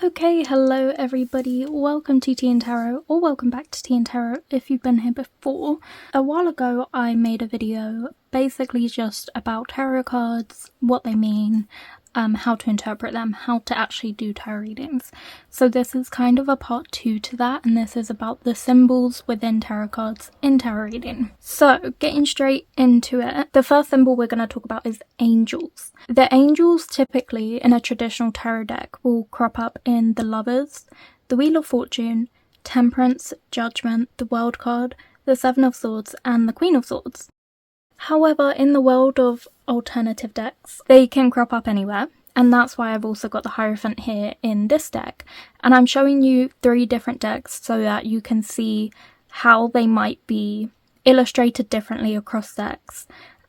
Okay, hello everybody, welcome to TìandTarot, or welcome back to TìandTarot if you've been here before. A while ago I made a video basically just about tarot cards, what they mean, how to interpret them, how to actually do tarot readings. So this is kind of a part 2 to that, and this is about the symbols within tarot cards in tarot reading. So getting straight into it, the first symbol we're going to talk about is angels. The angels typically in a traditional tarot deck will crop up in the Lovers, the Wheel of Fortune, Temperance, Judgment, the World card, the Seven of Swords, and the Queen of Swords. However, in the world of alternative decks, they can crop up anywhere, and that's why I've also got the Hierophant here in this deck. And I'm showing you 3 different decks so that you can see how they might be illustrated differently across decks,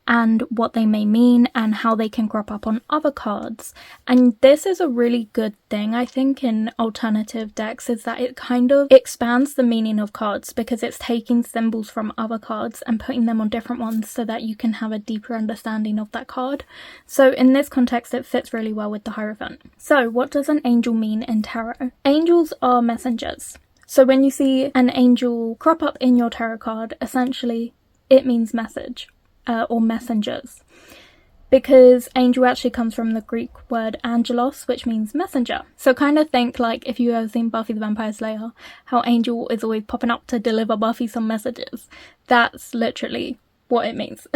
and what they may mean, and how they can crop up on other cards. And this is a really good thing, I think, in alternative decks, is that it kind of expands the meaning of cards, because it's taking symbols from other cards and putting them on different ones so that you can have a deeper understanding of that card. So in this context, it fits really well with the Hierophant. So what does an angel mean in tarot? Angels are messengers. So when you see an angel crop up in your tarot card, essentially it means message. Or messengers, because angel actually comes from the Greek word angelos, which means messenger. So kind of think like if you ever seen Buffy the Vampire Slayer, how Angel is always popping up to deliver Buffy some messages. That's literally what it means.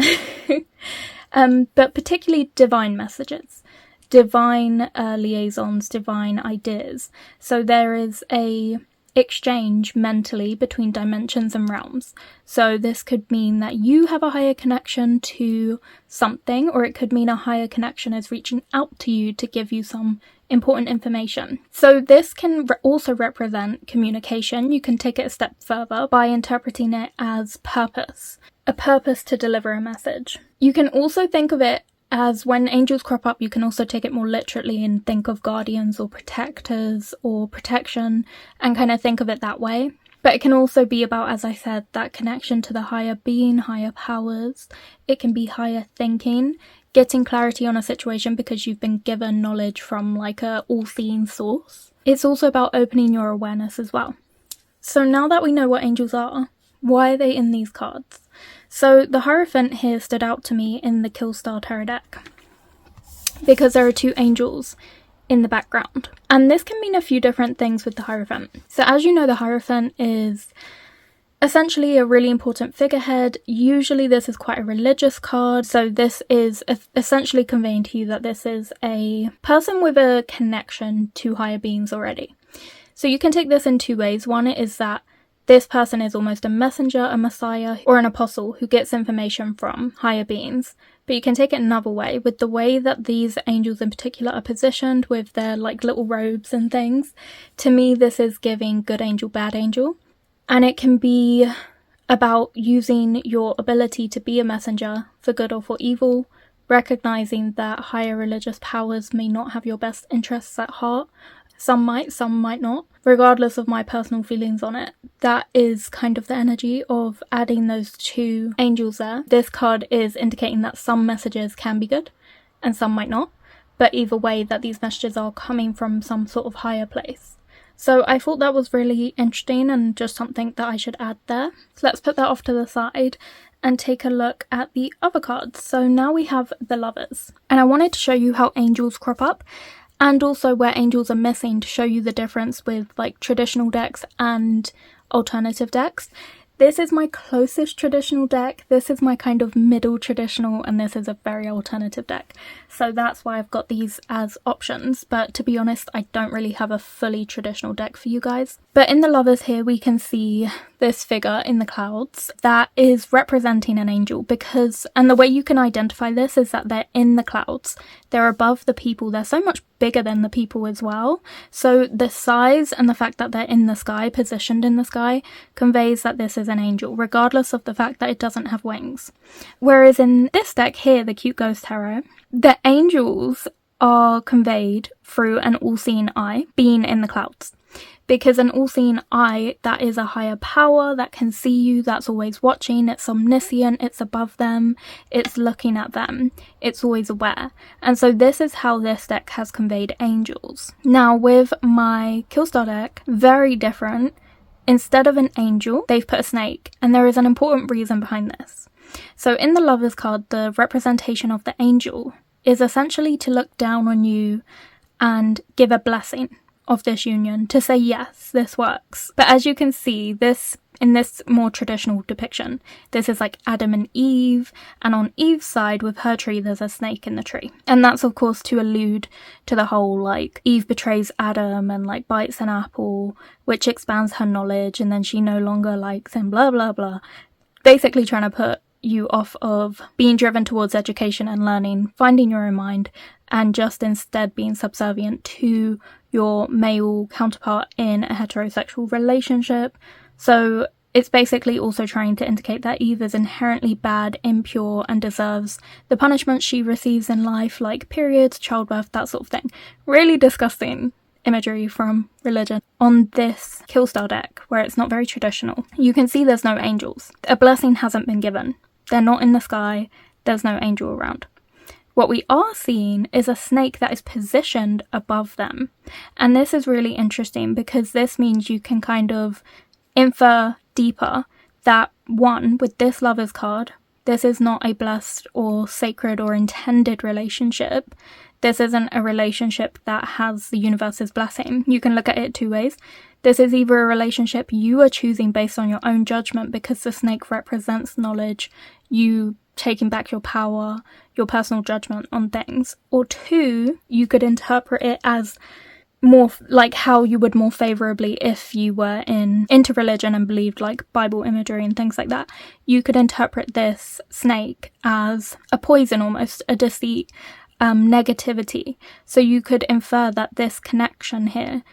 But particularly divine messages, divine liaisons, divine ideas. So there is a exchange mentally between dimensions and realms. So this could mean that you have a higher connection to something, or it could mean a higher connection is reaching out to you to give you some important information. So this can also represent communication. You can take it a step further by interpreting it as purpose, a purpose to deliver a message. You can also think of it as when angels crop up, you can also take it more literally and think of guardians or protectors or protection and kind of think of it that way. But it can also be about, as I said, that connection to the higher being, higher powers. It can be higher thinking, getting clarity on a situation because you've been given knowledge from like a all-seeing source. It's also about opening your awareness as well. So now that we know what angels are, why are they in these cards? So the Hierophant here stood out to me in the Killstar Tarot deck because there are 2 angels in the background. And this can mean a few different things with the Hierophant. So as you know, the Hierophant is essentially a really important figurehead. Usually this is quite a religious card. So this is essentially conveying to you that this is a person with a connection to higher beings already. So you can take this in 2 ways. One is that this person is almost a messenger, a messiah, or an apostle who gets information from higher beings. But you can take it another way, with the way that these angels in particular are positioned with their like little robes and things. To me, this is giving good angel, bad angel. And it can be about using your ability to be a messenger for good or for evil, recognizing that higher religious powers may not have your best interests at heart. Some might not. Regardless of my personal feelings on it, that is kind of the energy of adding those 2 angels there. This card is indicating that some messages can be good and some might not, but either way that these messages are coming from some sort of higher place. So I thought that was really interesting and just something that I should add there. So let's put that off to the side and take a look at the other cards. So now we have the Lovers, and I wanted to show you how angels crop up and also where angels are missing to show you the difference with like traditional decks and alternative decks. This is my closest traditional deck, this is my kind of middle traditional, and this is a very alternative deck. So that's why I've got these as options, but to be honest, I don't really have a fully traditional deck for you guys. But in the Lovers here, we can see this figure in the clouds that is representing an angel, because, and the way you can identify this is that they're in the clouds, they're above the people, they're so much bigger than the people as well. So the size and the fact that they're in the sky, positioned in the sky, conveys that this is an angel, regardless of the fact that it doesn't have wings. Whereas in this deck here, the Cute Ghost Tarot, the angels are conveyed through an all-seeing eye being in the clouds, because an all-seeing eye, that is a higher power that can see you, that's always watching, it's omniscient, it's above them, it's looking at them, it's always aware. And so this is how this deck has conveyed angels. Now with my Killstar deck, very different. Instead of an angel, they've put a snake, and there is an important reason behind this. So in the Lovers card, the representation of the angel is essentially to look down on you and give a blessing of this union, to say yes, this works. But as you can see, this in this more traditional depiction, this is like Adam and Eve, and on Eve's side with her tree there's a snake in the tree. And that's of course to allude to the whole like Eve betrays Adam and like bites an apple, which expands her knowledge, and then she no longer likes him, blah blah blah. Basically trying to put you off of being driven towards education and learning, finding your own mind, and just instead being subservient to your male counterpart in a heterosexual relationship. So it's basically also trying to indicate that Eve is inherently bad, impure, and deserves the punishment she receives in life, like periods, childbirth, that sort of thing. Really disgusting imagery from religion. On this Killstar deck, where it's not very traditional, you can see there's no angels. A blessing hasn't been given. They're not in the sky. There's no angel around. What we are seeing is a snake that is positioned above them. And this is really interesting because this means you can kind of infer deeper that, one, with this Lovers card, this is not a blessed or sacred or intended relationship. This isn't a relationship that has the universe's blessing. You can look at it two ways. This is either a relationship you are choosing based on your own judgment because the snake represents knowledge, you taking back your power, your personal judgment on things. Or two, you could interpret it as more like how you would more favorably if you were into religion and believed like Bible imagery and things like that. You could interpret this snake as a poison, almost a deceit, negativity. So you could infer that this connection here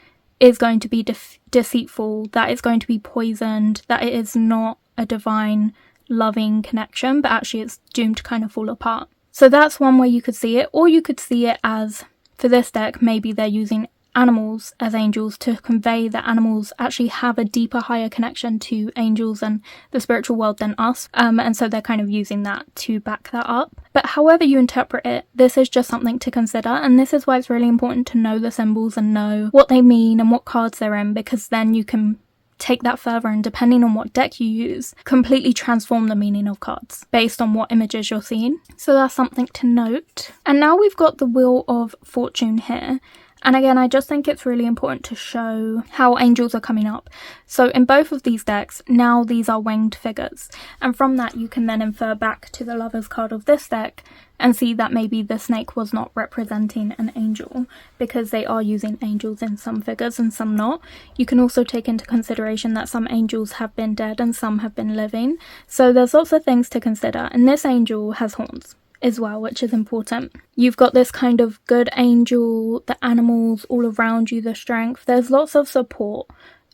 is going to be deceitful, that it's going to be poisoned, that it is not a divine loving connection, but actually it's doomed to kind of fall apart. So that's one way you could see it. Or you could see it as, for this deck, maybe they're using animals as angels to convey that animals actually have a deeper, higher connection to angels and the spiritual world than us. And so they're kind of using that to back that up. But however you interpret it, this is just something to consider. And this is why it's really important to know the symbols and know what they mean and what cards they're in, because then you can take that further and, depending on what deck you use, completely transform the meaning of cards based on what images you're seeing. So that's something to note. And now we've got the Wheel of Fortune here. And again, I just think it's really important to show how angels are coming up. So in both of these decks, now these are winged figures. And from that, you can then infer back to the Lovers card of this deck and see that maybe the snake was not representing an angel, because they are using angels in some figures and some not. You can also take into consideration that some angels have been dead and some have been living. So there's lots of things to consider. And this angel has horns as well, which is important. You've got this kind of good angel, the animals all around you, the strength. There's lots of support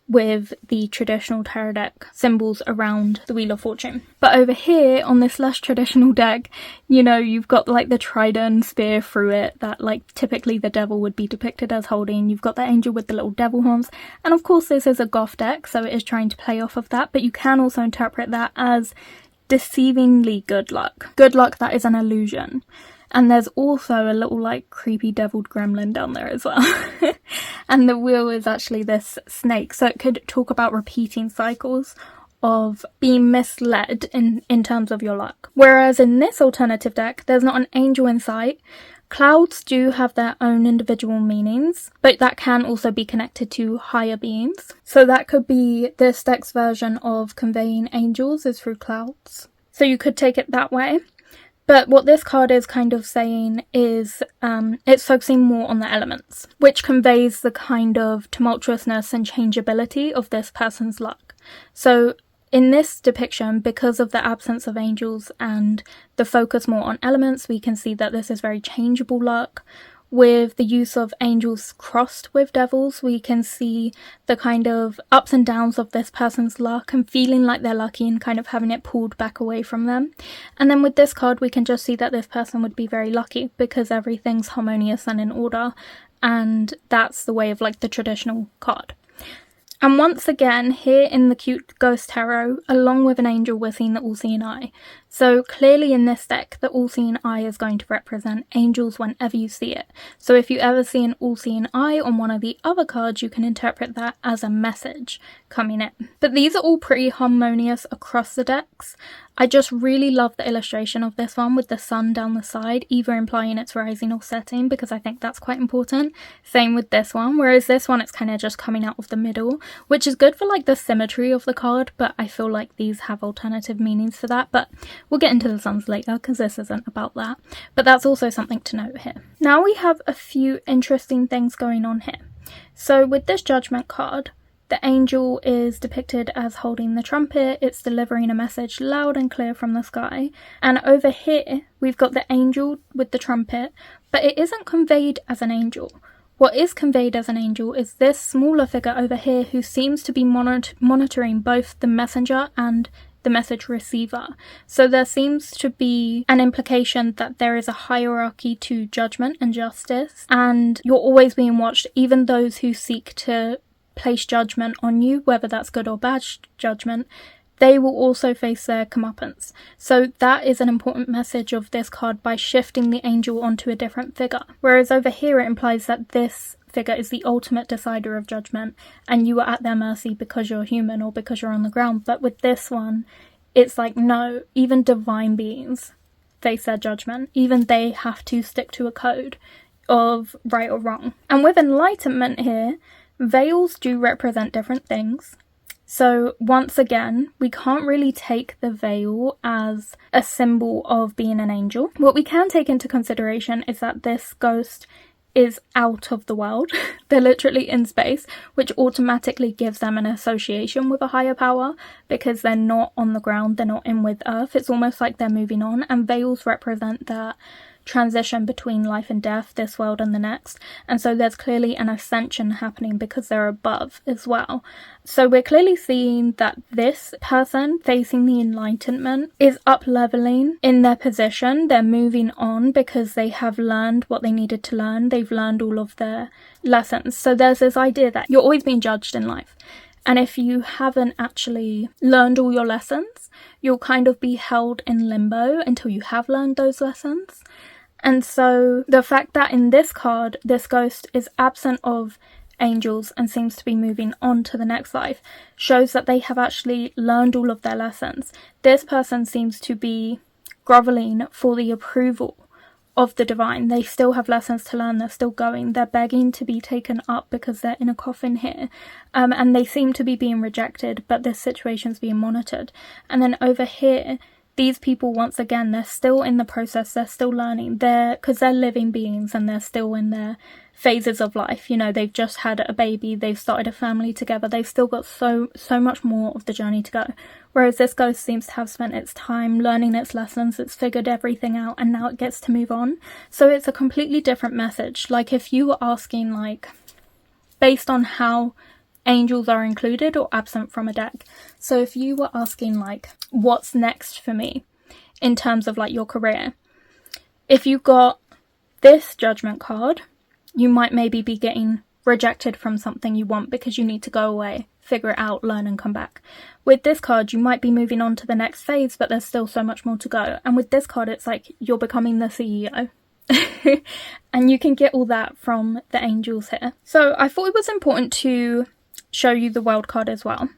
with the traditional tarot deck symbols around the Wheel of Fortune. But over here on this less traditional deck, you know, you've got like the trident spear through it that like typically the devil would be depicted as holding. You've got the angel with the little devil horns. And of course this is a goth deck, so it is trying to play off of that, but you can also interpret that as deceivingly good luck. Good luck that is an illusion. And there's also a little like creepy deviled gremlin down there as well. And the wheel is actually this snake. So it could talk about repeating cycles of being misled in terms of your luck. Whereas in this alternative deck, there's not an angel in sight. Clouds do have their own individual meanings, but that can also be connected to higher beings. So that could be this deck's version of conveying angels is through clouds. So you could take it that way. But what this card is kind of saying is it's focusing more on the elements, which conveys the kind of tumultuousness and changeability of this person's luck. So in this depiction, because of the absence of angels and the focus more on elements, we can see that this is very changeable luck. With the use of angels crossed with devils, we can see the kind of ups and downs of this person's luck and feeling like they're lucky and kind of having it pulled back away from them. And then with this card, we can just see that this person would be very lucky because everything's harmonious and in order. And that's the way of like the traditional card. And once again, here in the cute Ghost Tarot, along with an angel, we're seeing the all-seeing eye. So clearly in this deck, the all-seeing eye is going to represent angels whenever you see it. So if you ever see an all-seeing eye on one of the other cards, you can interpret that as a message coming in. But these are all pretty harmonious across the decks. I just really love the illustration of this one with the sun down the side, either implying it's rising or setting, because I think that's quite important. Same with this one, whereas this one it's kind of just coming out of the middle, which is good for like the symmetry of the card, but I feel like these have alternative meanings for that. But we'll get into the suns later because this isn't about that. But that's also something to note here. Now we have a few interesting things going on here. So with this Judgment card, the angel is depicted as holding the trumpet. It's delivering a message loud and clear from the sky. And over here, we've got the angel with the trumpet, but it isn't conveyed as an angel. What is conveyed as an angel is this smaller figure over here who seems to be monitoring both the messenger and the message receiver. So there seems to be an implication that there is a hierarchy to judgment and justice, and you're always being watched, even those who seek to place judgment on you, whether that's good or bad judgment, they will also face their comeuppance. So that is an important message of this card by shifting the angel onto a different figure. Whereas over here it implies that this figure is the ultimate decider of judgment and you are at their mercy because you're human or because you're on the ground. But with this one, it's like, no, even divine beings face their judgment. Even they have to stick to a code of right or wrong. And with enlightenment here, veils do represent different things. So once again, we can't really take the veil as a symbol of being an angel. What we can take into consideration is that this ghost is out of the world. They're literally in space, which automatically gives them an association with a higher power because they're not on the ground, they're not in with Earth. It's almost like they're moving on, and veils represent that transition between life and death, this world and the next, and so there's clearly an ascension happening because they're above as well. So we're clearly seeing that this person facing the enlightenment is up leveling in their position. They're moving on because they have learned what they needed to learn. They've learned all of their lessons. So there's this idea that you're always being judged in life, and if you haven't actually learned all your lessons, you'll kind of be held in limbo until you have learned those lessons. And so the fact that in this card, this ghost is absent of angels and seems to be moving on to the next life shows that they have actually learned all of their lessons. This person seems to be groveling for the approval of the divine. They still have lessons to learn. They're still going. They're begging to be taken up because they're in a coffin here. And they seem to be being rejected, but this situation's being monitored. And then over here, these people, once again, they're still in the process, they're still learning, because they're living beings and they're still in their phases of life. You know, they've just had a baby, they've started a family together, they've still got so much more of the journey to go. Whereas this ghost seems to have spent its time learning its lessons, it's figured everything out, and now it gets to move on. So it's a completely different message. Like if you were asking, like, based on how angels are included or absent from a deck. So if you were asking, like, what's next for me in terms of like your career, if you got this Judgment card, you might maybe be getting rejected from something you want because you need to go away, figure it out, learn and come back. With this card, you might be moving on to the next phase, but there's still so much more to go. And with this card, it's like you're becoming the CEO. And you can get all that from the angels here. So I thought it was important to show you the World card as well,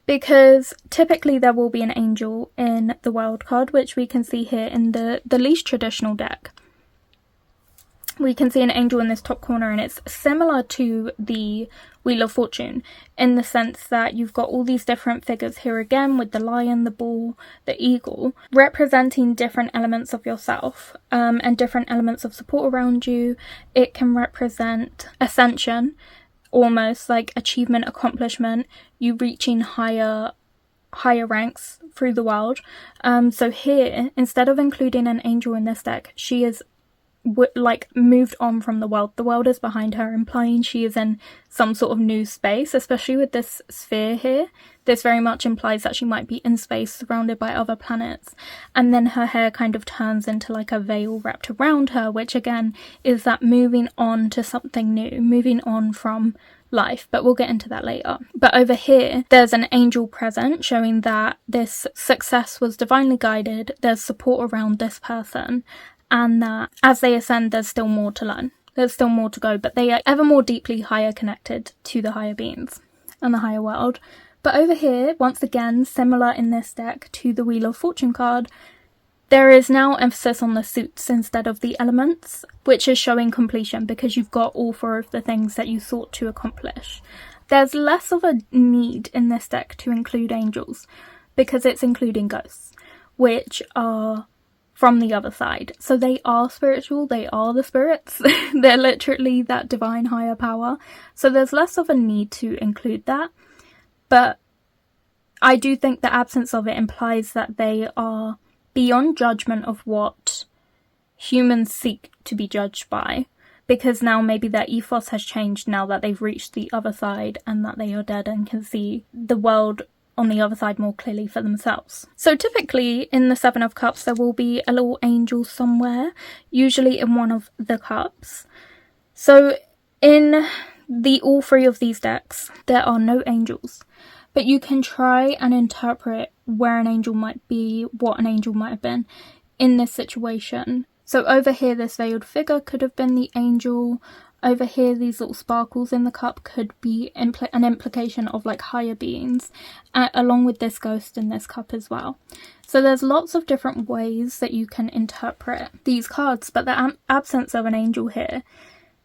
because typically there will be an angel in the World card, which we can see here in the least traditional deck. We can see an angel in this top corner, and it's similar to the Wheel of Fortune in the sense that you've got all these different figures here again with the lion, the bull, the eagle, representing different elements of yourself and different elements of support around you. It can represent ascension, almost like achievement, accomplishment, you reaching higher ranks through the world. So here, instead of including an angel in this deck, she is like moved on from the world. The world is behind her, implying she is in some sort of new space, especially with this sphere here. This very much implies that she might be in space surrounded by other planets. And then her hair kind of turns into like a veil wrapped around her, which again is that moving on to something new, moving on from life, but we'll get into that later. But over here, there's an angel present showing that this success was divinely guided, there's support around this person, and that as they ascend, there's still more to learn. There's still more to go, but they are ever more deeply higher connected to the higher beings and the higher world. But over here, once again, similar in this deck to the Wheel of Fortune card, there is now emphasis on the suits instead of the elements, which is showing completion because you've got all 4 of the things that you sought to accomplish. There's less of a need in this deck to include angels because it's including ghosts, which are from the other side. So they are spiritual, they are the spirits, they're literally that divine higher power. So there's less of a need to include that. But I do think the absence of it implies that they are beyond judgment of what humans seek to be judged by, because now maybe their ethos has changed now that they've reached the other side and that they are dead and can see the world on the other side more clearly for themselves. So typically in the 7 of Cups there will be a little angel somewhere, usually in one of the cups. So in all 3 of these decks there are no angels, but you can try and interpret where an angel might be, what an angel might have been in this situation. So over here, this veiled figure could have been the angel. Over here, these little sparkles in the cup could be an implication of like higher beings, along with this ghost in this cup as well. So there's lots of different ways that you can interpret these cards, but the absence of an angel here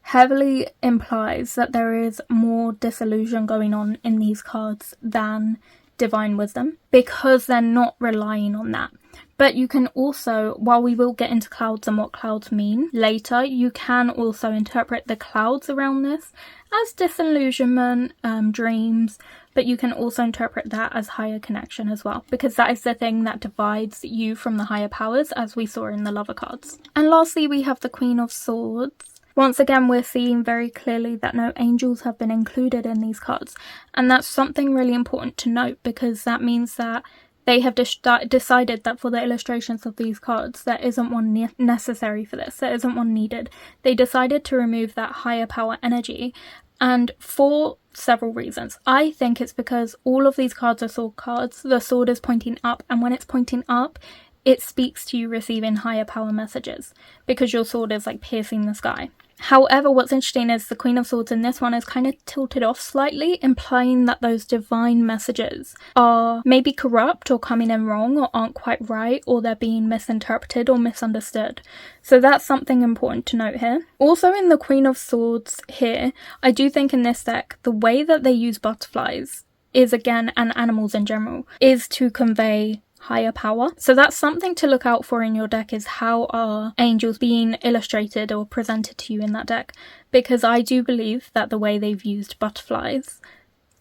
heavily implies that there is more disillusion going on in these cards than divine wisdom, because they're not relying on that. But you can also, while we will get into clouds and what clouds mean later, you can also interpret the clouds around this as disillusionment, dreams, but you can also interpret that as higher connection as well, because that is the thing that divides you from the higher powers, as we saw in the Lover cards. And lastly, we have the Queen of Swords. Once again, we're seeing very clearly that no angels have been included in these cards. And that's something really important to note, because that means that they have decided that for the illustrations of these cards, there isn't one necessary for this. There isn't one needed. They decided to remove that higher power energy, and for several reasons. I think it's because all of these cards are sword cards. The sword is pointing up, and when it's pointing up, it speaks to you receiving higher power messages, because your sword is like piercing the sky. However, what's interesting is the Queen of Swords in this one is kind of tilted off slightly, implying that those divine messages are maybe corrupt or coming in wrong or aren't quite right, or they're being misinterpreted or misunderstood. So that's something important to note here. Also in the Queen of Swords here, I do think in this deck, the way that they use butterflies is, again, and animals in general, is to convey higher power. So that's something to look out for in your deck, is how are angels being illustrated or presented to you in that deck, because I do believe that the way they've used butterflies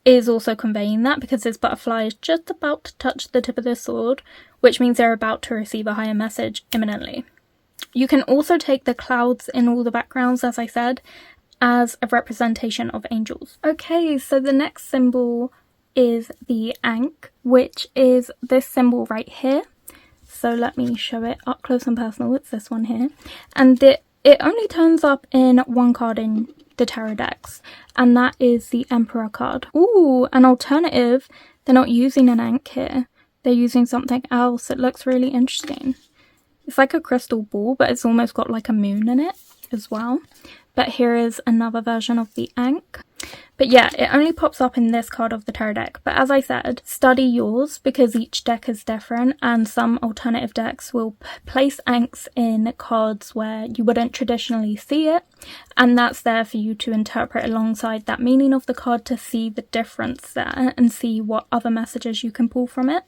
is also conveying that, because this butterfly is just about to touch the tip of the sword, which means they're about to receive a higher message imminently. You can also take the clouds in all the backgrounds, as I said, as a representation of angels. Okay, so the next symbol is the Ankh, which is this symbol right here. So let me show it up close and personal. It's this one here, and it only turns up in one card in the tarot decks, and that is the Emperor card. Ooh, an alternative. They're not using an Ankh here, they're using something else. It looks really interesting. It's like a crystal ball, but it's almost got like a moon in it as well. But here is another version of the Ankh. But yeah, it only pops up in this card of the tarot deck. But as I said, study yours, because each deck is different, and some alternative decks will place Ankhs in cards where you wouldn't traditionally see it, and that's there for you to interpret alongside that meaning of the card to see the difference there and see what other messages you can pull from it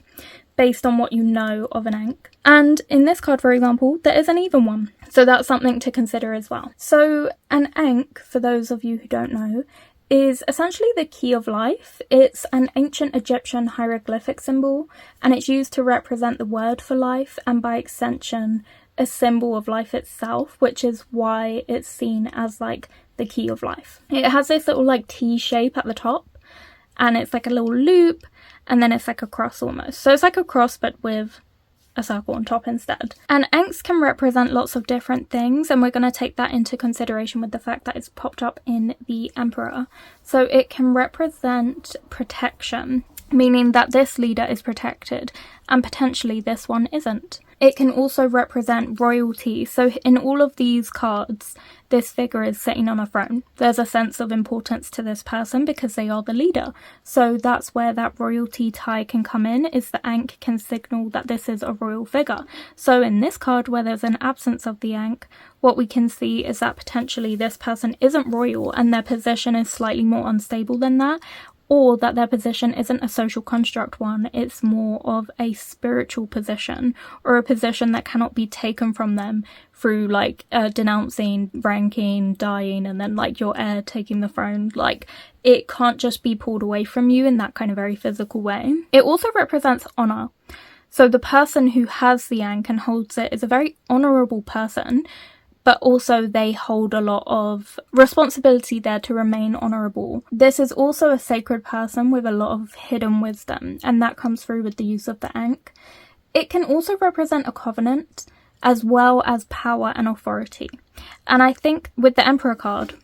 based on what you know of an Ankh. And in this card, for example, there isn't even one. So that's something to consider as well. So an Ankh, for those of you who don't know, is essentially the key of life. It's an ancient Egyptian hieroglyphic symbol, and it's used to represent the word for life, and by extension, a symbol of life itself, which is why it's seen as like the key of life. It has this little like T shape at the top, and it's like a little loop, and then it's like a cross almost. So it's like a cross but with a circle on top instead. And Ankhs can represent lots of different things, and we're going to take that into consideration with the fact that it's popped up in the Emperor. So it can represent protection, meaning that this leader is protected and potentially this one isn't. It can also represent royalty. So in all of these cards, this figure is sitting on a throne. There's a sense of importance to this person because they are the leader. So that's where that royalty tie can come in, is the Ankh can signal that this is a royal figure. So in this card, where there's an absence of the Ankh, what we can see is that potentially this person isn't royal and their position is slightly more unstable than that, or that their position isn't a social construct one, it's more of a spiritual position, or a position that cannot be taken from them through like denouncing, ranking, dying, and then like your heir taking the throne. Like, it can't just be pulled away from you in that kind of very physical way. It also represents honor. So the person who has the Ankh and holds it is a very honorable person, but also they hold a lot of responsibility there to remain honourable. This is also a sacred person with a lot of hidden wisdom, and that comes through with the use of the Ankh. It can also represent a covenant, as well as power and authority. And I think with the Emperor card,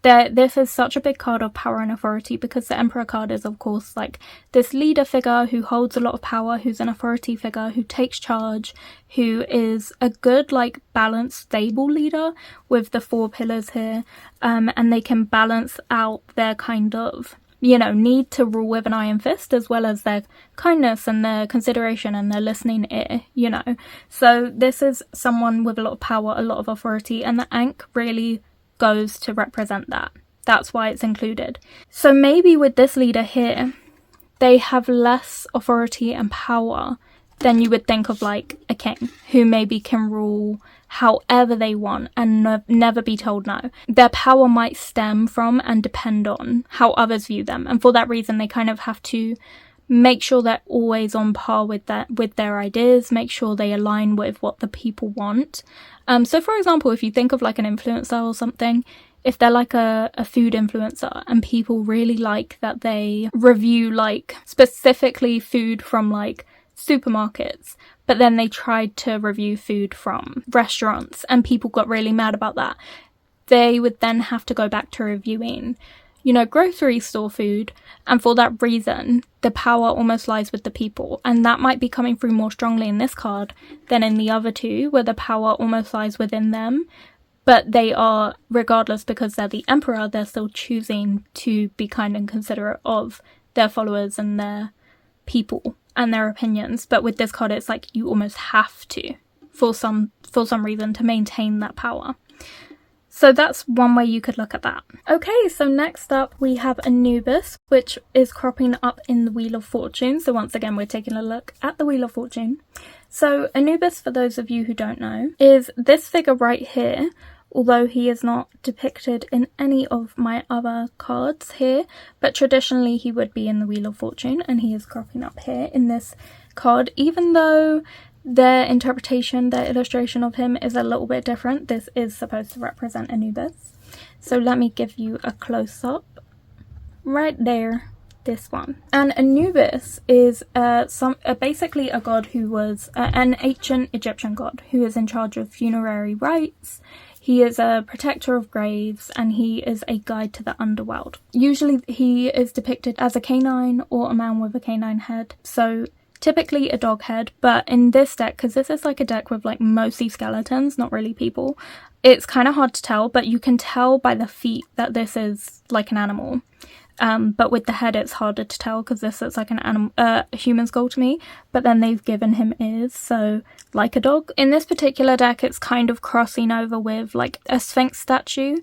this is such a big card of power and authority, because the Emperor card is, of course, like this leader figure who holds a lot of power, who's an authority figure, who takes charge, who is a good, like, balanced, stable leader with the 4 pillars here, and they can balance out their kind of, you know, need to rule with an iron fist, as well as their kindness and their consideration and their listening ear, you know. So this is someone with a lot of power, a lot of authority, and the Ankh really goes to represent that. That's why it's included. So maybe with this leader here, they have less authority and power than you would think of like a king, who maybe can rule however they want and never be told no. Their power might stem from and depend on how others view them, and for that reason they kind of have to make sure they're always on par with their ideas, make sure they align with what the people want. So for example, if you think of like an influencer or something, if they're like a food influencer and people really like that they review like specifically food from like supermarkets, but then they tried to review food from restaurants and people got really mad about that, they would then have to go back to reviewing, you know, grocery store food, and for that reason the power almost lies with the people, and that might be coming through more strongly in this card than in the other two, where the power almost lies within them, but they are, regardless, because they're the Emperor, they're still choosing to be kind and considerate of their followers and their people and their opinions. But with this card it's like you almost have to, for some reason, to maintain that power. So that's one way you could look at that. Okay, so next up we have Anubis, which is cropping up in the Wheel of Fortune. So once again, we're taking a look at the Wheel of Fortune. So Anubis, for those of you who don't know, is this figure right here, although he is not depicted in any of my other cards here, but traditionally he would be in the Wheel of Fortune, and he is cropping up here in this card, even though their interpretation, their illustration of him is a little bit different. This is supposed to represent Anubis. So let me give you a close-up. Right there, this one. And Anubis is basically a god who was an ancient Egyptian god who is in charge of funerary rites. He is a protector of graves, and he is a guide to the underworld. Usually he is depicted as a canine or a man with a canine head. So typically a dog head, but in this deck, because this is like a deck with like mostly skeletons, not really people, it's kind of hard to tell, but you can tell by the feet that this is like an animal. But with the head it's harder to tell because this looks like an animal, human skull to me, but then they've given him ears, so like a dog. In this particular deck it's kind of crossing over with like a Sphinx statue,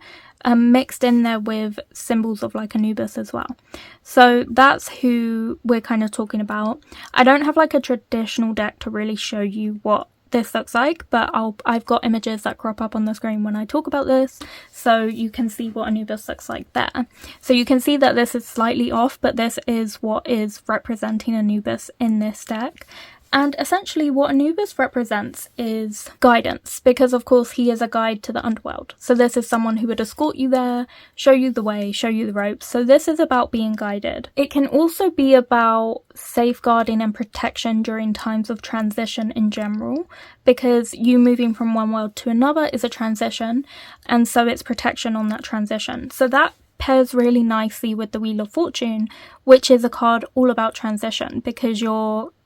mixed in there with symbols of like Anubis as well. So that's who we're kind of talking about. I don't have like a traditional deck to really show you what this looks like, but I've got images that crop up on the screen when I talk about this, so you can see what Anubis looks like there. So you can see that this is slightly off, but this is what is representing Anubis in this deck. And essentially what Anubis represents is guidance, because of course he is a guide to the underworld. So this is someone who would escort you there, show you the way, show you the ropes. So this is about being guided. It can also be about safeguarding and protection during times of transition in general, because you moving from one world to another is a transition, and so it's protection on that transition. So that pairs really nicely with the Wheel of Fortune, which is a card all about transition, because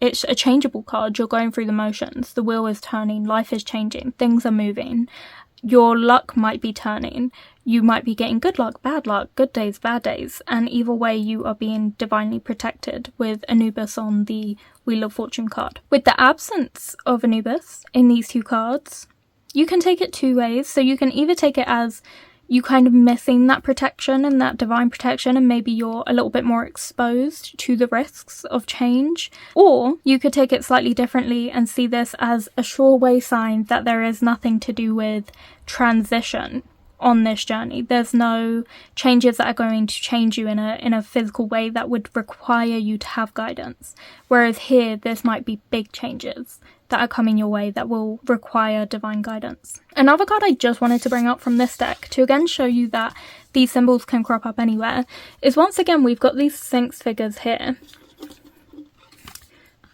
it's a changeable card. You're going through the motions. The wheel is turning, life is changing, things are moving. Your luck might be turning. You might be getting good luck, bad luck, good days, bad days, and either way you are being divinely protected with Anubis on the Wheel of Fortune card. With the absence of Anubis in these two cards, you can take it two ways. So you can either take it as you kind of missing that protection and that divine protection, and maybe you're a little bit more exposed to the risks of change. Or you could take it slightly differently and see this as a sure way sign that there is nothing to do with transition on this journey. There's no changes that are going to change you in a physical way that would require you to have guidance. Whereas here, this might be big changes that are coming your way that will require divine guidance. Another card I just wanted to bring up from this deck to again show you that these symbols can crop up anywhere is, once again, we've got these Sphinx figures here,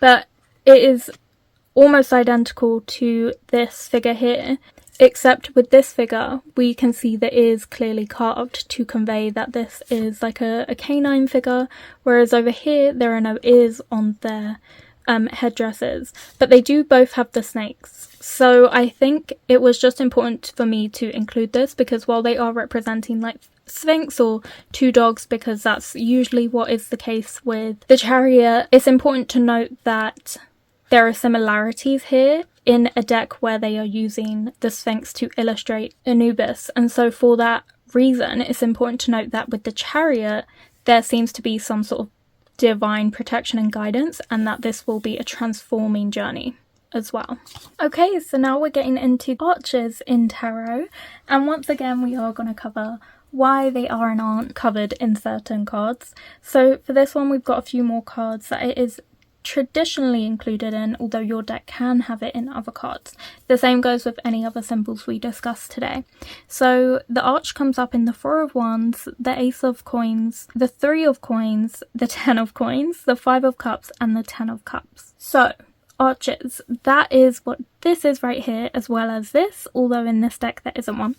but it is almost identical to this figure here, except with this figure we can see the ears clearly carved to convey that this is like a canine figure, whereas over here there are no ears on their headdresses, but they do both have the snakes. So I think it was just important for me to include this, because while they are representing like Sphinx or two dogs, because that's usually what is the case with the Chariot, it's important to note that there are similarities here in a deck where they are using the Sphinx to illustrate Anubis, and so for that reason it's important to note that with the Chariot there seems to be some sort of divine protection and guidance, and that this will be a transforming journey as well. Okay, so now we're getting into arches in tarot, and once again we are going to cover why they are and aren't covered in certain cards. So for this one we've got a few more cards that it is traditionally included in, although your deck can have it in other cards. The same goes with any other symbols we discussed today. So the arch comes up in the Four of Wands, the Ace of Coins, the Three of Coins, the Ten of Coins, the Five of Cups, and the Ten of Cups. So arches, that is what this is right here, as well as this, although in this deck there isn't one.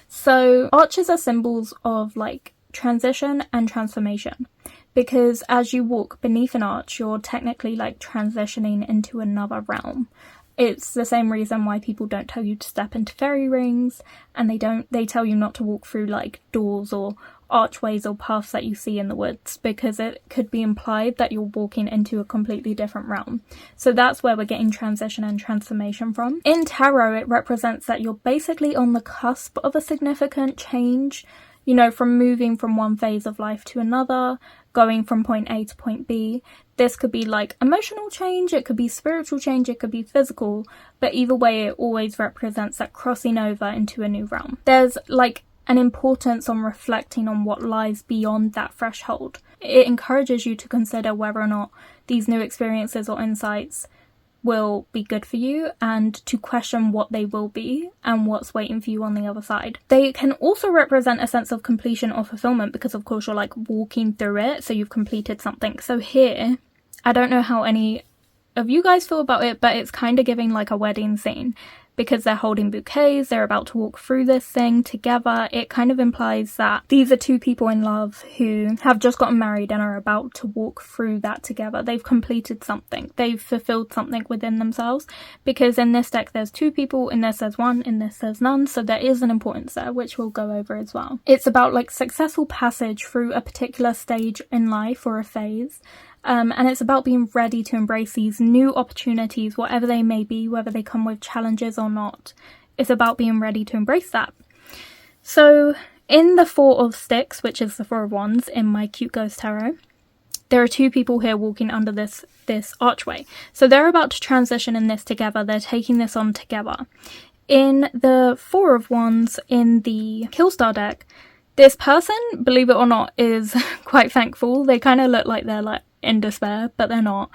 So arches are symbols of like transition and transformation, because as you walk beneath an arch you're technically like transitioning into another realm. It's the same reason why people don't tell you to step into fairy rings, and they tell you not to walk through like doors or archways or paths that you see in the woods, because it could be implied that you're walking into a completely different realm. So that's where we're getting transition and transformation from. In tarot it represents that you're basically on the cusp of a significant change, you know, from moving from one phase of life to another, going from point A to point B. This could be like emotional change, it could be spiritual change, it could be physical, but either way it always represents that crossing over into a new realm. There's like an importance on reflecting on what lies beyond that threshold. It encourages you to consider whether or not these new experiences or insights will be good for you, and to question what they will be and what's waiting for you on the other side. They can also represent a sense of completion or fulfillment, because of course you're like walking through it, so you've completed something. So here, I don't know how any of you guys feel about it, but it's kind of giving like a wedding scene, because they're holding bouquets, they're about to walk through this thing together. It kind of implies that these are two people in love who have just gotten married and are about to walk through that together. They've completed something, they've fulfilled something within themselves, because in this deck there's two people, in this there's one, in this there's none, so there is an importance there, which we'll go over as well. It's about like successful passage through a particular stage in life or a phase. And it's about being ready to embrace these new opportunities, whatever they may be, whether they come with challenges or not. It's about being ready to embrace that. So in the Four of Sticks, which is the Four of Wands in my Cute Ghost Tarot, there are two people here walking under this archway. So they're about to transition in this together. They're taking this on together. In the Four of Wands in the Killstar deck, this person, believe it or not, is quite thankful. They kind of look like they're like in despair, but they're not.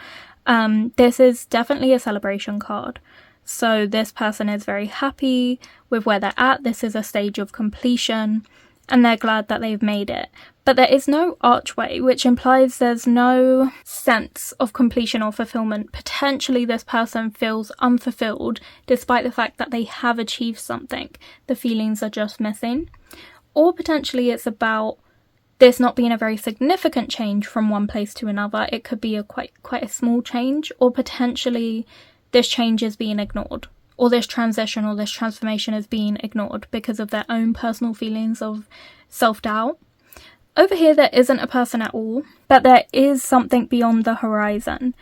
This is definitely a celebration card. So this person is very happy with where they're at. This is a stage of completion and they're glad that they've made it. But there is no archway, which implies there's no sense of completion or fulfillment. Potentially this person feels unfulfilled despite the fact that they have achieved something. The feelings are just missing. Or potentially it's about this not being a very significant change from one place to another. It could be a quite a small change, or potentially this change is being ignored, or this transition or this transformation is being ignored because of their own personal feelings of self-doubt. Over here, there isn't a person at all, but there is something beyond the horizon,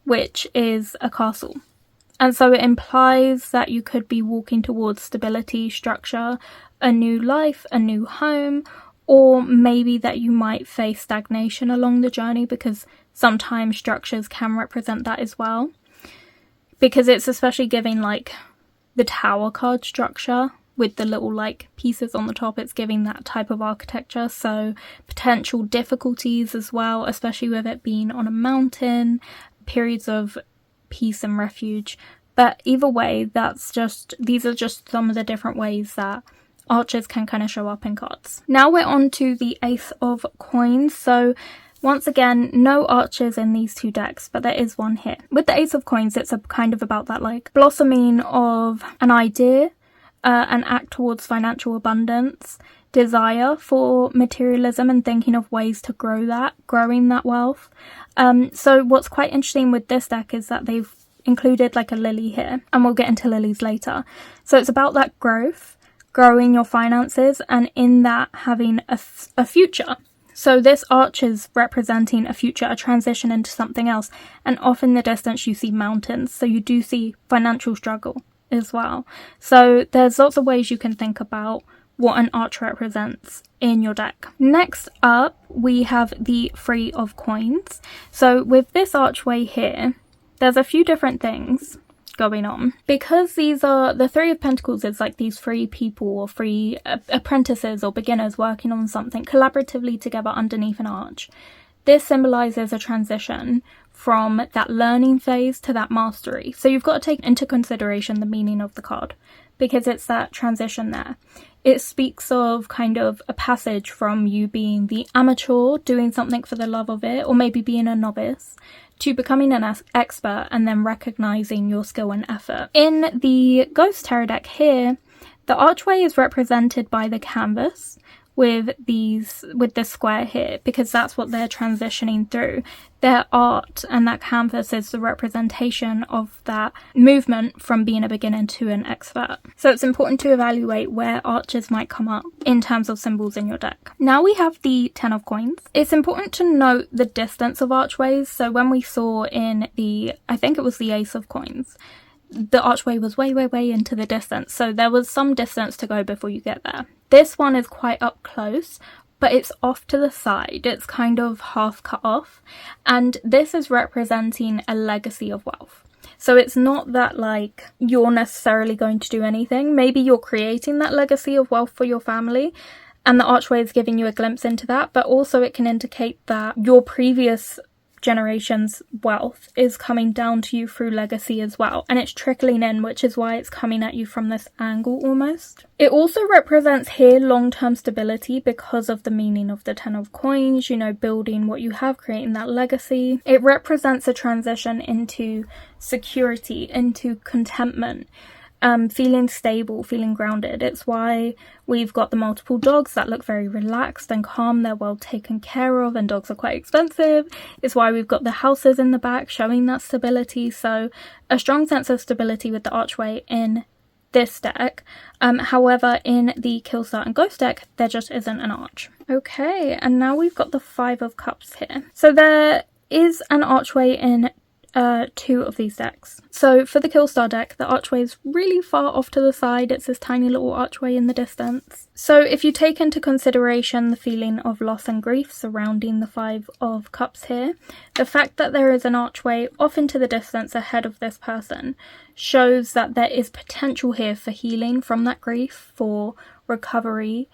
which is a castle. And so it implies that you could be walking towards stability, structure, a new life, a new home, or maybe that you might face stagnation along the journey, because sometimes structures can represent that as well. Because it's especially giving like the tower card structure with the little like pieces on the top. It's giving that type of architecture. So potential difficulties as well, especially with it being on a mountain, periods of peace and refuge. But either way, these are just some of the different ways that archers can kind of show up in cards. Now we're on to the Ace of Coins. So once again, no archers in these two decks, but there is one here. With the Ace of Coins, it's a kind of about that like blossoming of an idea, an act towards financial abundance, desire for materialism and thinking of ways to growing that wealth. So what's quite interesting with this deck is that they've included like a lily here, and we'll get into lilies later. So it's about that growth, growing your finances, and in that having a future. So this arch is representing a future, a transition into something else. And off in the distance you see mountains. So you do see financial struggle as well. So there's lots of ways you can think about what an arch represents in your deck. Next up, we have the Three of Coins. So with this archway here, there's a few different things going on. Because these are, the Three of Pentacles is like these three people or three apprentices or beginners working on something collaboratively together underneath an arch. This symbolizes a transition from that learning phase to that mastery. So you've got to take into consideration the meaning of the card, because it's that transition there. It speaks of kind of a passage from you being the amateur, doing something for the love of it, or maybe being a novice, to becoming an expert and then recognizing your skill and effort. In the Ghost Tarot deck here, the archway is represented by the canvas with this square here, because that's what they're transitioning through. Their art and that canvas is the representation of that movement from being a beginner to an expert. So it's important to evaluate where arches might come up in terms of symbols in your deck. Now we have the Ten of Coins. It's important to note the distance of archways. So when we saw in I think it was the Ace of Coins, the archway was way into the distance. So there was some distance to go before you get there. This one is quite up close, but it's off to the side. It's kind of half cut off. And this is representing a legacy of wealth. So it's not that like you're necessarily going to do anything. Maybe you're creating that legacy of wealth for your family, and the archway is giving you a glimpse into that. But also it can indicate that your previous generation's wealth is coming down to you through legacy as well, and it's trickling in, which is why it's coming at you from this angle almost. It also represents here long-term stability because of the meaning of the Ten of Coins, you know, building what you have, creating that legacy. It represents a transition into security, into contentment, feeling stable, feeling grounded. It's why we've got the multiple dogs that look very relaxed and calm. They're well taken care of, and dogs are quite expensive. It's why we've got the houses in the back showing that stability. So a strong sense of stability with the archway in this deck. However, in the Killstar and Ghost deck, there just isn't an arch. Okay, and now we've got the Five of Cups here. So there is an archway in two of these decks. So for the Killstar deck, the archway is really far off to the side. It's this tiny little archway in the distance. So if you take into consideration the feeling of loss and grief surrounding the Five of Cups here, the fact that there is an archway off into the distance ahead of this person shows that there is potential here for healing from that grief, for recovery,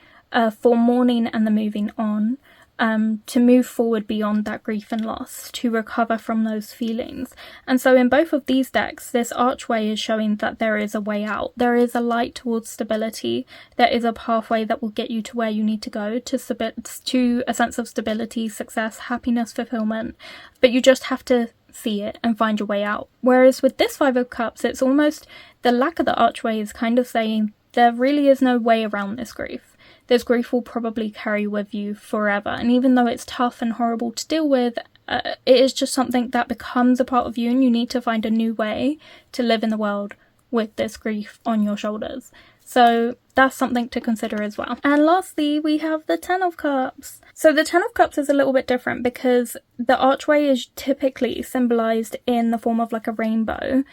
for mourning and the moving on. to move forward beyond that grief and loss, to recover from those feelings. And so in both of these decks, this archway is showing that there is a way out. There is a light towards stability. There is a pathway that will get you to where you need to go, to a sense of stability, success, happiness, fulfillment. But you just have to see it and find your way out. Whereas with this Five of Cups, it's almost the lack of the archway is kind of saying there really is no way around this grief. This grief will probably carry with you forever. And even though it's tough and horrible to deal with, it is just something that becomes a part of you, and you need to find a new way to live in the world with this grief on your shoulders. So that's something to consider as well. And lastly, we have the Ten of Cups. So the Ten of Cups is a little bit different because the archway is typically symbolized in the form of like a rainbow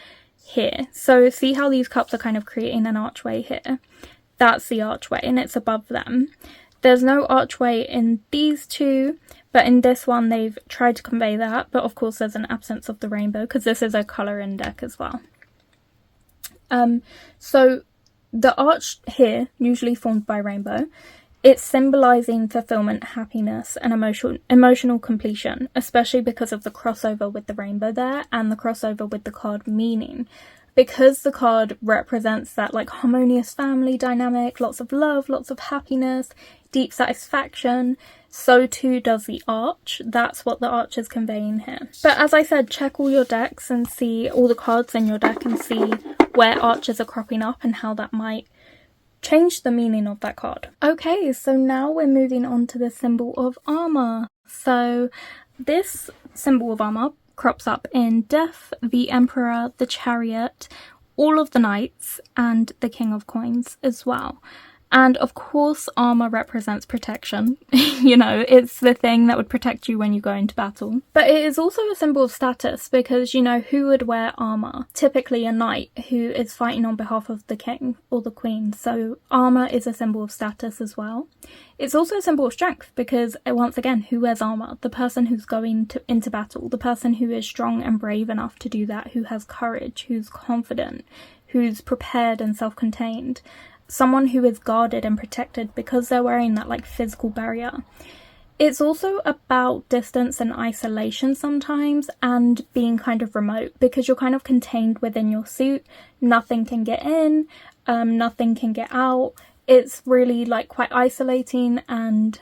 here. So see how these cups are kind of creating an archway here? That's the archway, and it's above them. There's no archway in these two, but in this one they've tried to convey that. But of course there's an absence of the rainbow because this is a colour in deck as well. So the arch here, usually formed by rainbow, it's symbolising fulfillment, happiness and emotional completion, especially because of the crossover with the rainbow there and the crossover with the card meaning. Because the card represents that like harmonious family dynamic, lots of love, lots of happiness, deep satisfaction, so too does the arch. That's what the arch is conveying here. But as I said, check all your decks and see all the cards in your deck and see where arches are cropping up and how that might change the meaning of that card. Okay, so now we're moving on to the symbol of armor. So this symbol of armor crops up in Death, the Emperor, the Chariot, all of the Knights, and the King of Coins as well. And of course, armor represents protection. You know, it's the thing that would protect you when you go into battle. But it is also a symbol of status because, you know, who would wear armor? Typically a knight who is fighting on behalf of the king or the queen. So armor is a symbol of status as well. It's also a symbol of strength because, once again, who wears armor? The person who's going into battle. The person who is strong and brave enough to do that, who has courage, who's confident, who's prepared and self-contained. Someone who is guarded and protected because they're wearing that like physical barrier. It's also about distance and isolation sometimes, and being kind of remote because you're kind of contained within your suit. Nothing can get in, nothing can get out. It's really like quite isolating and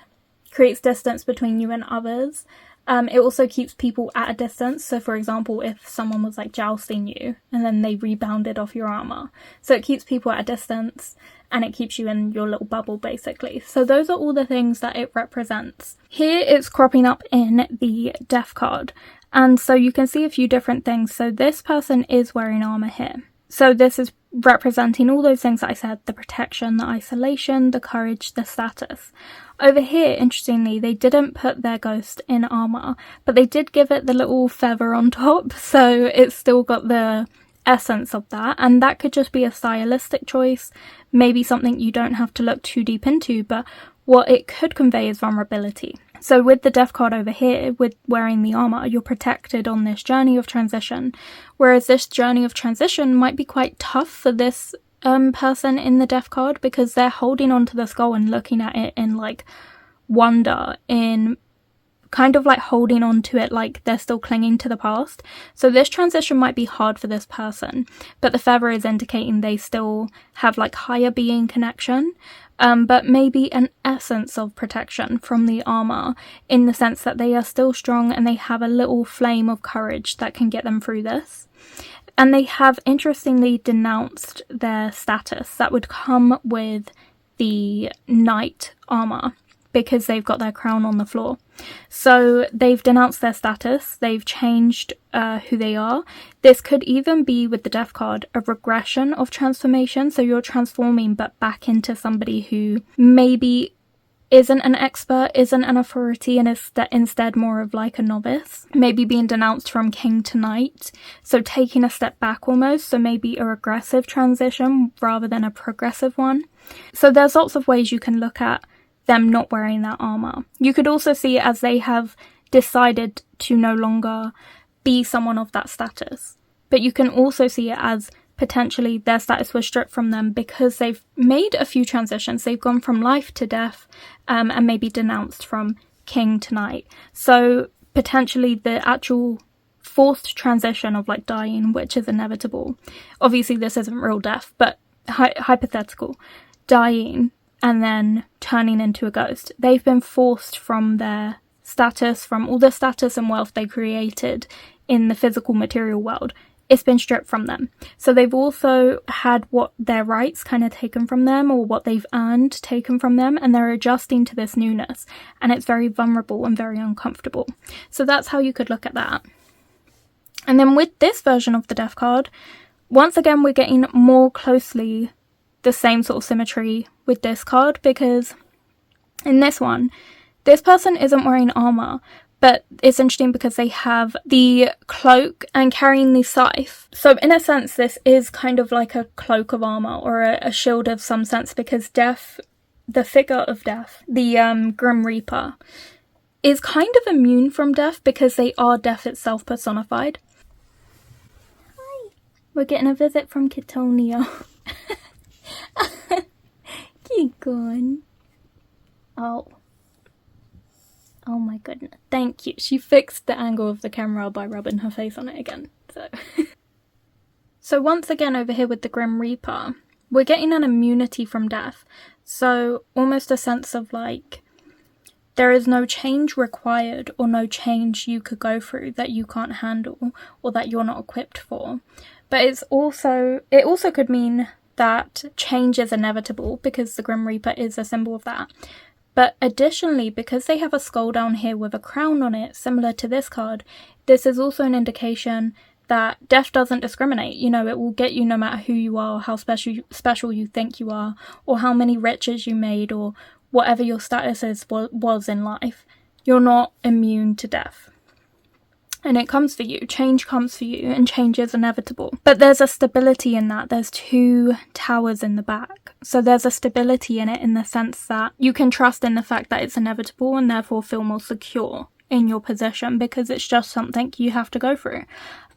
creates distance between you and others. It also keeps people at a distance. So for example, if someone was like jousting you and then they rebounded off your armor. So it keeps people at a distance and it keeps you in your little bubble basically. So those are all the things that it represents. Here it's cropping up in the Death card. And so you can see a few different things. So this person is wearing armor here. So this is representing all those things that I said, the protection, the isolation, the courage, the status. Over here, interestingly, they didn't put their ghost in armor, but they did give it the little feather on top, so it's still got the essence of that, and that could just be a stylistic choice, maybe something you don't have to look too deep into, but what it could convey is vulnerability. So with the Death card over here, with wearing the armor, you're protected on this journey of transition, whereas this journey of transition might be quite tough for this person in the Death card because they're holding onto the skull and looking at it in like wonder, in kind of like holding on to it like they're still clinging to the past. So this transition might be hard for this person, but the feather is indicating they still have like higher being connection, but maybe an essence of protection from the armor in the sense that they are still strong and they have a little flame of courage that can get them through this. And they have interestingly denounced their status that would come with the knight armor because they've got their crown on the floor. So they've denounced their status, they've changed who they are. This could even be, with the Death card, a regression of transformation. So you're transforming but back into somebody who maybe isn't an expert, isn't an authority, and is instead more of like a novice. Maybe being denounced from king to knight. So taking a step back almost. So maybe a regressive transition rather than a progressive one. So there's lots of ways you can look at them not wearing that armor. You could also see it as they have decided to no longer be someone of that status. But you can also see it as potentially their status was stripped from them because they've made a few transitions. They've gone from life to death and maybe denounced from king tonight. So potentially the actual forced transition of like dying, which is inevitable. Obviously this isn't real death, but hypothetical. Dying and then turning into a ghost. They've been forced from their status, from all the status and wealth they created in the physical material world. It's been stripped from them. So they've also had what their rights kind of taken from them, or what they've earned taken from them, and they're adjusting to this newness. And it's very vulnerable and very uncomfortable. So that's how you could look at that. And then with this version of the Death card, once again, we're getting more closely the same sort of symmetry with this card, because in this one, this person isn't wearing armor, but it's interesting because they have the cloak and carrying the scythe. So in a sense, this is kind of like a cloak of armor, or a shield of some sense, because Death, the figure of Death, the Grim Reaper, is kind of immune from death because they are death itself personified. Hi. We're getting a visit from Kitonia. Keep going. Oh my goodness. Thank you. She fixed the angle of the camera by rubbing her face on it again. So once again over here with the Grim Reaper, we're getting an immunity from death. So almost a sense of like, there is no change required, or no change you could go through that you can't handle, or that you're not equipped for. But it also could mean that change is inevitable, because the Grim Reaper is a symbol of that. But additionally, because they have a skull down here with a crown on it, similar to this card, this is also an indication that death doesn't discriminate. You know, it will get you no matter who you are, how special you think you are, or how many riches you made, or whatever your status was in life. You're not immune to death. And it comes for you. Change comes for you, and change is inevitable. But there's a stability in that. There's 2 towers in the back. So there's a stability in it, in the sense that you can trust in the fact that it's inevitable, and therefore feel more secure in your position, because it's just something you have to go through.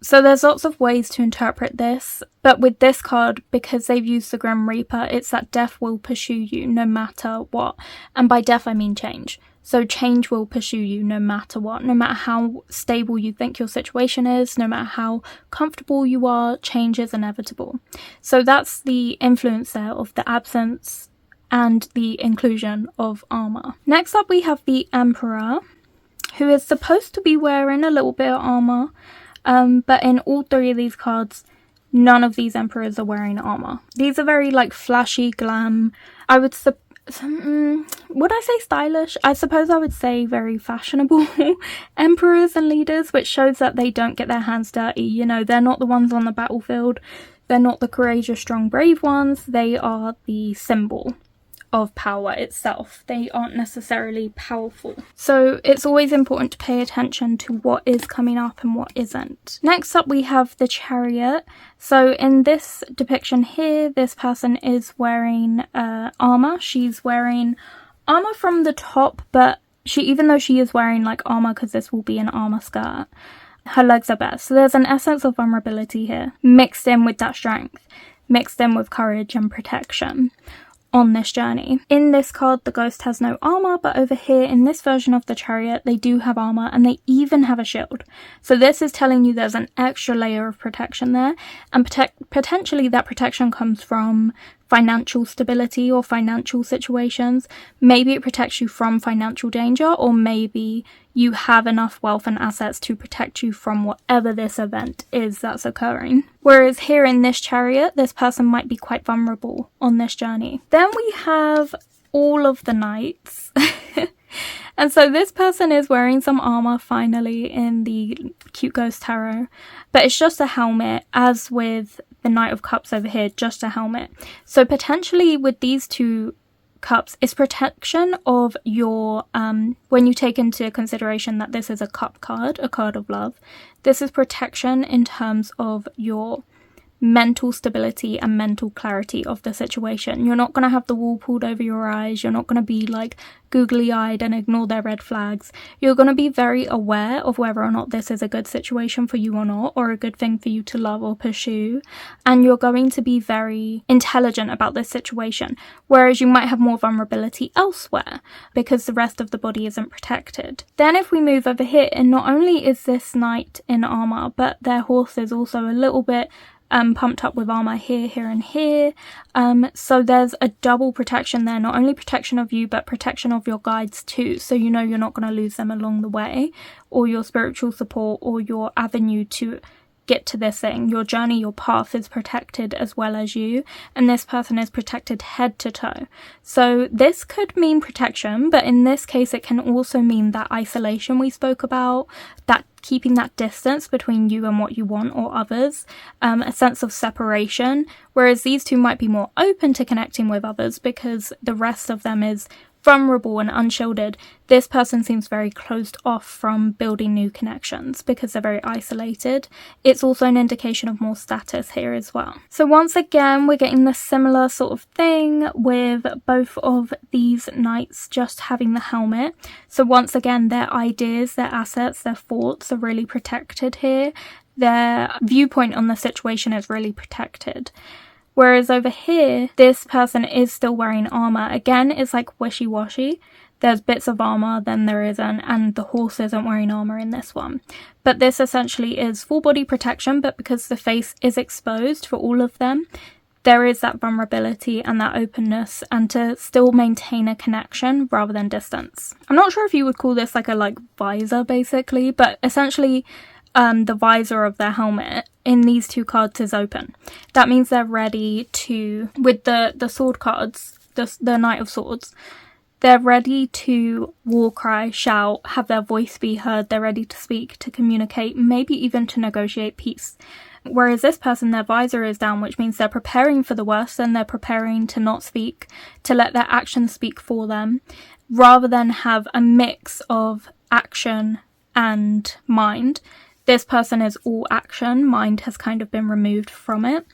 So there's lots of ways to interpret this. But with this card, because they've used the Grim Reaper, it's that death will pursue you no matter what. And by death, I mean change. So change will pursue you no matter what, no matter how stable you think your situation is, no matter how comfortable you are, change is inevitable. So that's the influence there of the absence and the inclusion of armor. Next up, we have the Emperor, who is supposed to be wearing a little bit of armor, but in all 3 of these cards, none of these Emperors are wearing armor. These are very like flashy, glam. Would I say stylish? I suppose I would say very fashionable emperors and leaders, which shows that they don't get their hands dirty. You know, they're not the ones on the battlefield. They're not the courageous, strong, brave ones. They are the symbol of power itself. They aren't necessarily powerful. So it's always important to pay attention to what is coming up and what isn't. Next up, we have the Chariot. So in this depiction here, this person is wearing armor. She's wearing armor from the top, but even though she is wearing like armor, because this will be an armor skirt, her legs are bare. So there's an essence of vulnerability here, mixed in with that strength, mixed in with courage and protection on this journey. In this card, the ghost has no armor, but over here in this version of the Chariot, they do have armor, and they even have a shield. So this is telling you there's an extra layer of protection there, and potentially that protection comes from financial stability or financial situations. Maybe it protects you from financial danger, or maybe you have enough wealth and assets to protect you from whatever this event is that's occurring. Whereas here in this Chariot, this person might be quite vulnerable on this journey. Then we have all of the knights. And so this person is wearing some armor finally in the Cute Ghost Tarot, but it's just a helmet, as with the Knight of Cups over here, just a helmet. So potentially with these 2 cups, it's protection of your, when you take into consideration that this is a cup card, a card of love, this is protection in terms of your mental stability and mental clarity of the situation. You're not going to have the wool pulled over your eyes. You're not going to be like googly-eyed and ignore their red flags. You're going to be very aware of whether or not this is a good situation for you or not, or a good thing for you to love or pursue. And you're going to be very intelligent about this situation, whereas you might have more vulnerability elsewhere because the rest of the body isn't protected. Then if we move over here, and not only is this knight in armor, but their horse is also a little bit pumped up with armor here, here, and here. So there's a double protection there, not only protection of you, but protection of your guides too. So you know you're not going to lose them along the way, or your spiritual support, or your avenue to get to this thing. Your journey, your path is protected as well as you, and this person is protected head to toe. So this could mean protection, but in this case it can also mean that isolation we spoke about, that keeping that distance between you and what you want or others, a sense of separation, whereas these two might be more open to connecting with others because the rest of them is vulnerable and unshielded. This person seems very closed off from building new connections because they're very isolated. It's also an indication of more status here as well. So once again, we're getting the similar sort of thing with both of these knights just having the helmet. So once again, their ideas, their assets, their thoughts are really protected here. Their viewpoint on the situation is really protected. Whereas over here, this person is still wearing armor. Again, it's like wishy-washy. There's bits of armor, then there isn't, and the horse isn't wearing armor in this one. But this essentially is full body protection, but because the face is exposed for all of them, there is that vulnerability and that openness, and to still maintain a connection rather than distance. I'm not sure if you would call this like a visor basically, but essentially the visor of their helmet in these two cards is open. That means they're ready to, with the sword cards, the Knight of Swords, they're ready to war cry, shout, have their voice be heard, they're ready to speak, to communicate, maybe even to negotiate peace. Whereas this person, their visor is down, which means they're preparing for the worst and they're preparing to not speak, to let their actions speak for them, rather than have a mix of action and mind. This person is all action, mind has kind of been removed from it.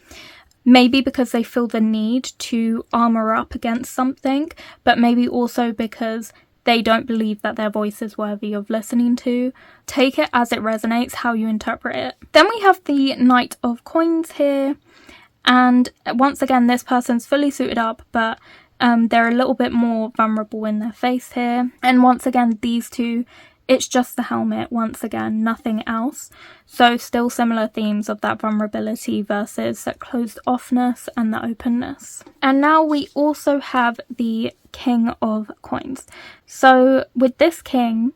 Maybe because they feel the need to armor up against something, but maybe also because they don't believe that their voice is worthy of listening to. Take it as it resonates, how you interpret it. Then we have the Knight of Coins here. And once again, this person's fully suited up, but they're a little bit more vulnerable in their face here. And once again, these two, it's just the helmet, once again, nothing else. So still similar themes of that vulnerability versus that closed offness and the openness. And now we also have the King of Coins. So with this king,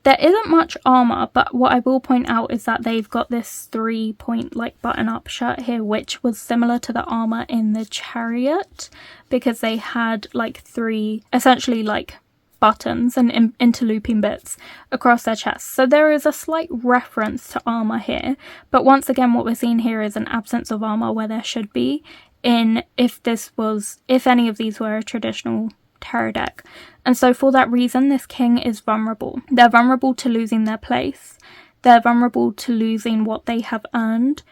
there isn't much armor, but what I will point out is that they've got this 3-point button-up shirt here, which was similar to the armor in the Chariot, because they had 3 essentially buttons and interlooping bits across their chests. So there is a slight reference to armor here, but once again what we're seeing here is an absence of armor where there should be if any of these were a traditional tarot deck. And so for that reason, this king is vulnerable. They're vulnerable to losing their place. They're vulnerable to losing what they have earned,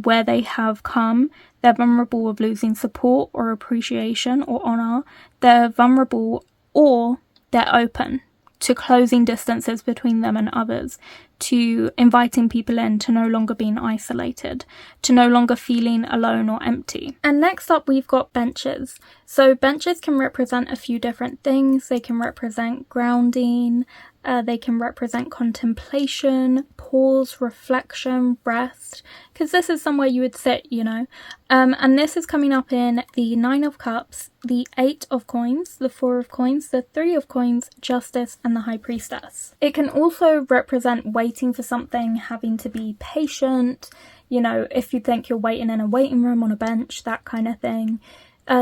where they have come. They're vulnerable of losing support or appreciation or honor. They're vulnerable, or they're open to closing distances between them and others, to inviting people in, to no longer being isolated, to no longer feeling alone or empty. And next up we've got benches. So benches can represent a few different things. They can represent grounding, they can represent contemplation, pause, reflection, rest, because this is somewhere you would sit, and this is coming up in the 9 of Cups, the 8 of Coins, the 4 of Coins, the 3 of Coins, Justice, and the High Priestess. It can also represent waiting for something, having to be patient, if you think you're waiting in a waiting room on a bench, that kind of thing.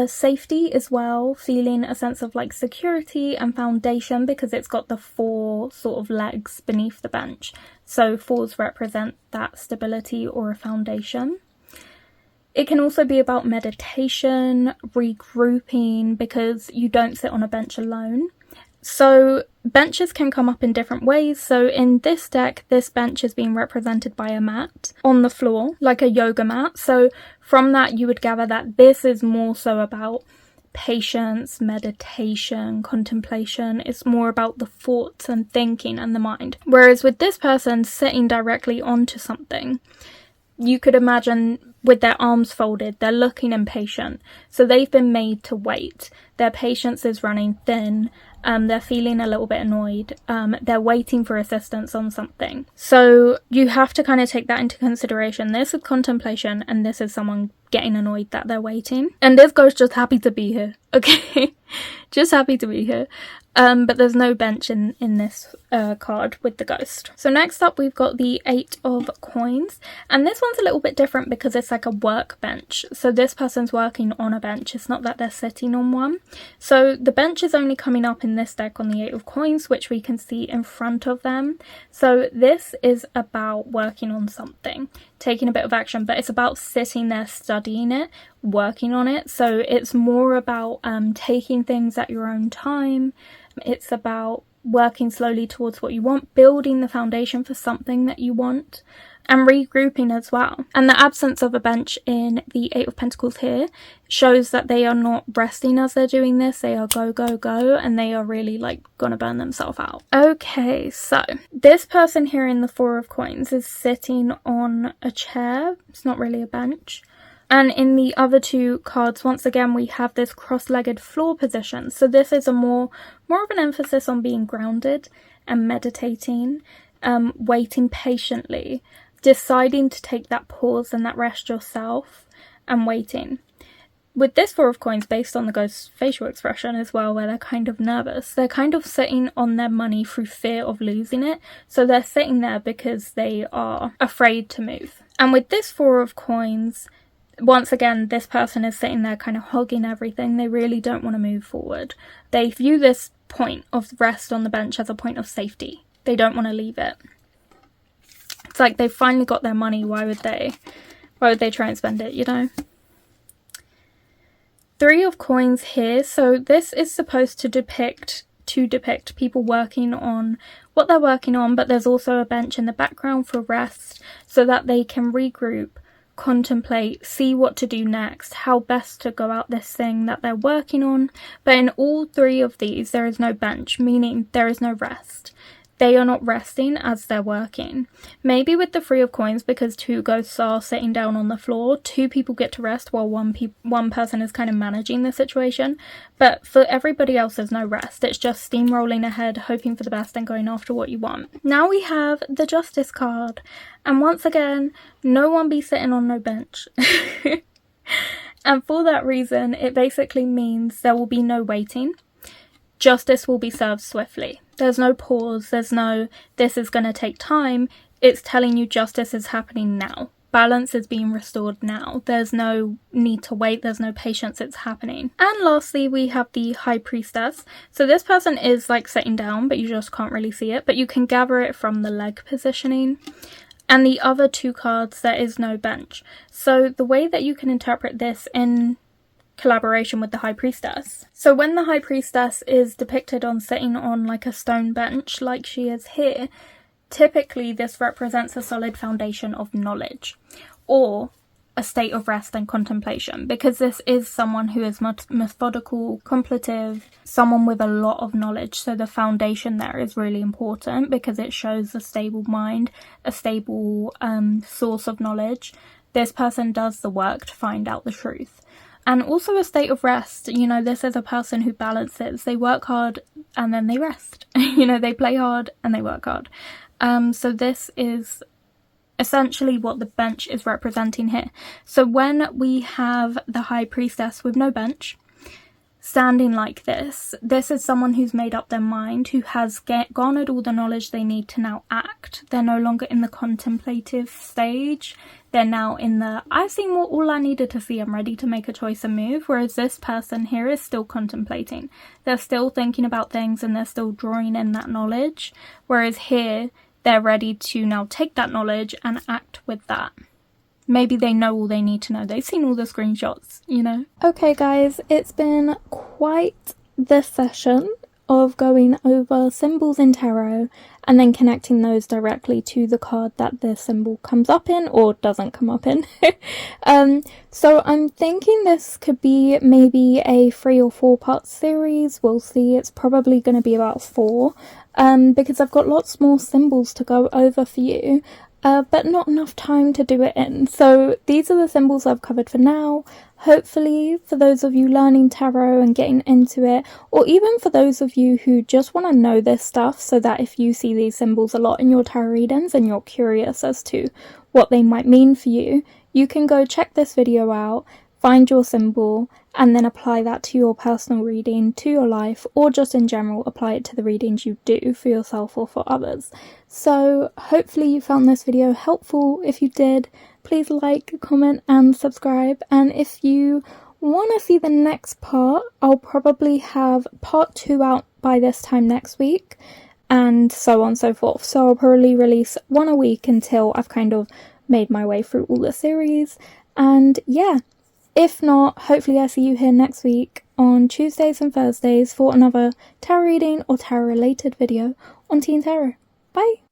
Safety as well, feeling a sense of security and foundation, because it's got the 4 sort of legs beneath the bench. So 4s represent that stability or a foundation. It can also be about meditation, regrouping, because you don't sit on a bench alone. So benches can come up in different ways. So in this deck, this bench is being represented by a mat on the floor, like a yoga mat. So from that, you would gather that this is more so about patience, meditation, contemplation. It's more about the thoughts and thinking and the mind. Whereas with this person sitting directly onto something, you could imagine with their arms folded, they're looking impatient. So they've been made to wait. Their patience is running thin. They're feeling a little bit annoyed. They're waiting for assistance on something. So you have to kind of take that into consideration. This is contemplation, and this is someone getting annoyed that they're waiting. And this guy's just happy to be here, okay? Just happy to be here. But there's no bench in this card with the ghost. So next up, we've got the 8 of Coins. And this one's a little bit different because it's like a workbench. So this person's working on a bench. It's not that they're sitting on one. So the bench is only coming up in this deck on the 8 of Coins, which we can see in front of them. So this is about working on something, taking a bit of action, but it's about sitting there, studying it, working on it. So it's more about taking things at your own time. It's about working slowly towards what you want, building the foundation for something that you want, and regrouping as well. And the absence of a bench in the 8 of Pentacles here shows that they are not resting as they're doing this. They are go, go, go, and they are really like gonna burn themselves out. Okay, so this person here in the 4 of Coins is sitting on a chair. It's not really a bench. And in the other 2 cards, once again, we have this cross-legged floor position. So this is a more of an emphasis on being grounded and meditating, waiting patiently, deciding to take that pause and that rest yourself, and waiting. With this 4 of Coins, based on the ghost's facial expression as well, where they're kind of nervous, they're kind of sitting on their money through fear of losing it. So they're sitting there because they are afraid to move. And with this 4 of Coins, once again, this person is sitting there kind of hogging everything. They really don't want to move forward. They view this point of rest on the bench as a point of safety. They don't want to leave it. It's like they've finally got their money. Why would they try and spend it, you know? 3 of Coins here. So this is supposed to depict people working on what they're working on, but there's also a bench in the background for rest so that they can regroup, contemplate, see what to do next, how best to go out this thing that they're working on. But in all 3 of these, there is no bench, meaning there is no rest. They are not resting as they're working. Maybe with the 3 of Coins, because 2 ghosts are sitting down on the floor, 2 people get to rest while one person is kind of managing the situation. But for everybody else, there's no rest. It's just steamrolling ahead, hoping for the best and going after what you want. Now we have the Justice card. And once again, no one be sitting on no bench. And for that reason, it basically means there will be no waiting. Justice will be served swiftly. There's no pause, there's no, this is going to take time. It's telling you justice is happening now. Balance is being restored now. There's no need to wait, there's no patience, it's happening. And lastly, we have the High Priestess. So this person is like sitting down, but you just can't really see it, but you can gather it from the leg positioning. And the other 2 cards, there is no bench. So the way that you can interpret this in collaboration with the High Priestess. So when the High Priestess is depicted on sitting on like a stone bench like she is here, typically this represents a solid foundation of knowledge or a state of rest and contemplation, because this is someone who is methodical, contemplative, someone with a lot of knowledge. So the foundation there is really important because it shows a stable mind, a stable source of knowledge. This person does the work to find out the truth. And also a state of rest. You know, this is a person who balances. They work hard and then they rest. You know, they play hard and they work hard. So this is essentially what the bench is representing here. So when we have the High Priestess with no bench, standing like this is someone who's made up their mind, who has garnered all the knowledge they need to now act. They're no longer in the contemplative stage. They're now in the, I've seen all I needed to see, I'm ready to make a choice and move. Whereas this person here is still contemplating. They're still thinking about things and they're still drawing in that knowledge. Whereas here, they're ready to now take that knowledge and act with that. Maybe they know all they need to know. They've seen all the screenshots, you know. Okay guys, it's been quite the session. of going over symbols in tarot and then connecting those directly to the card that the symbol comes up in or doesn't come up in. So I'm thinking this could be maybe a 3 or 4 part series. We'll see. It's probably going to be about 4 because I've got lots more symbols to go over for you. But not enough time to do it in. So these are the symbols I've covered for now. Hopefully for those of you learning tarot and getting into it, or even for those of you who just want to know this stuff so that if you see these symbols a lot in your tarot readings and you're curious as to what they might mean for you, you can go check this video out, find your symbol, and then apply that to your personal reading, to your life, or just in general apply it to the readings you do for yourself or for others. So hopefully you found this video helpful. If you did, please like, comment, and subscribe. And if you want to see the next part, I'll probably have part 2 out by this time next week, and so on and so forth. So I'll probably release 1 a week until I've kind of made my way through all the series. And yeah, if not, hopefully I see you here next week on Tuesdays and Thursdays for another tarot reading or tarot related video on TìandTarot. Bye!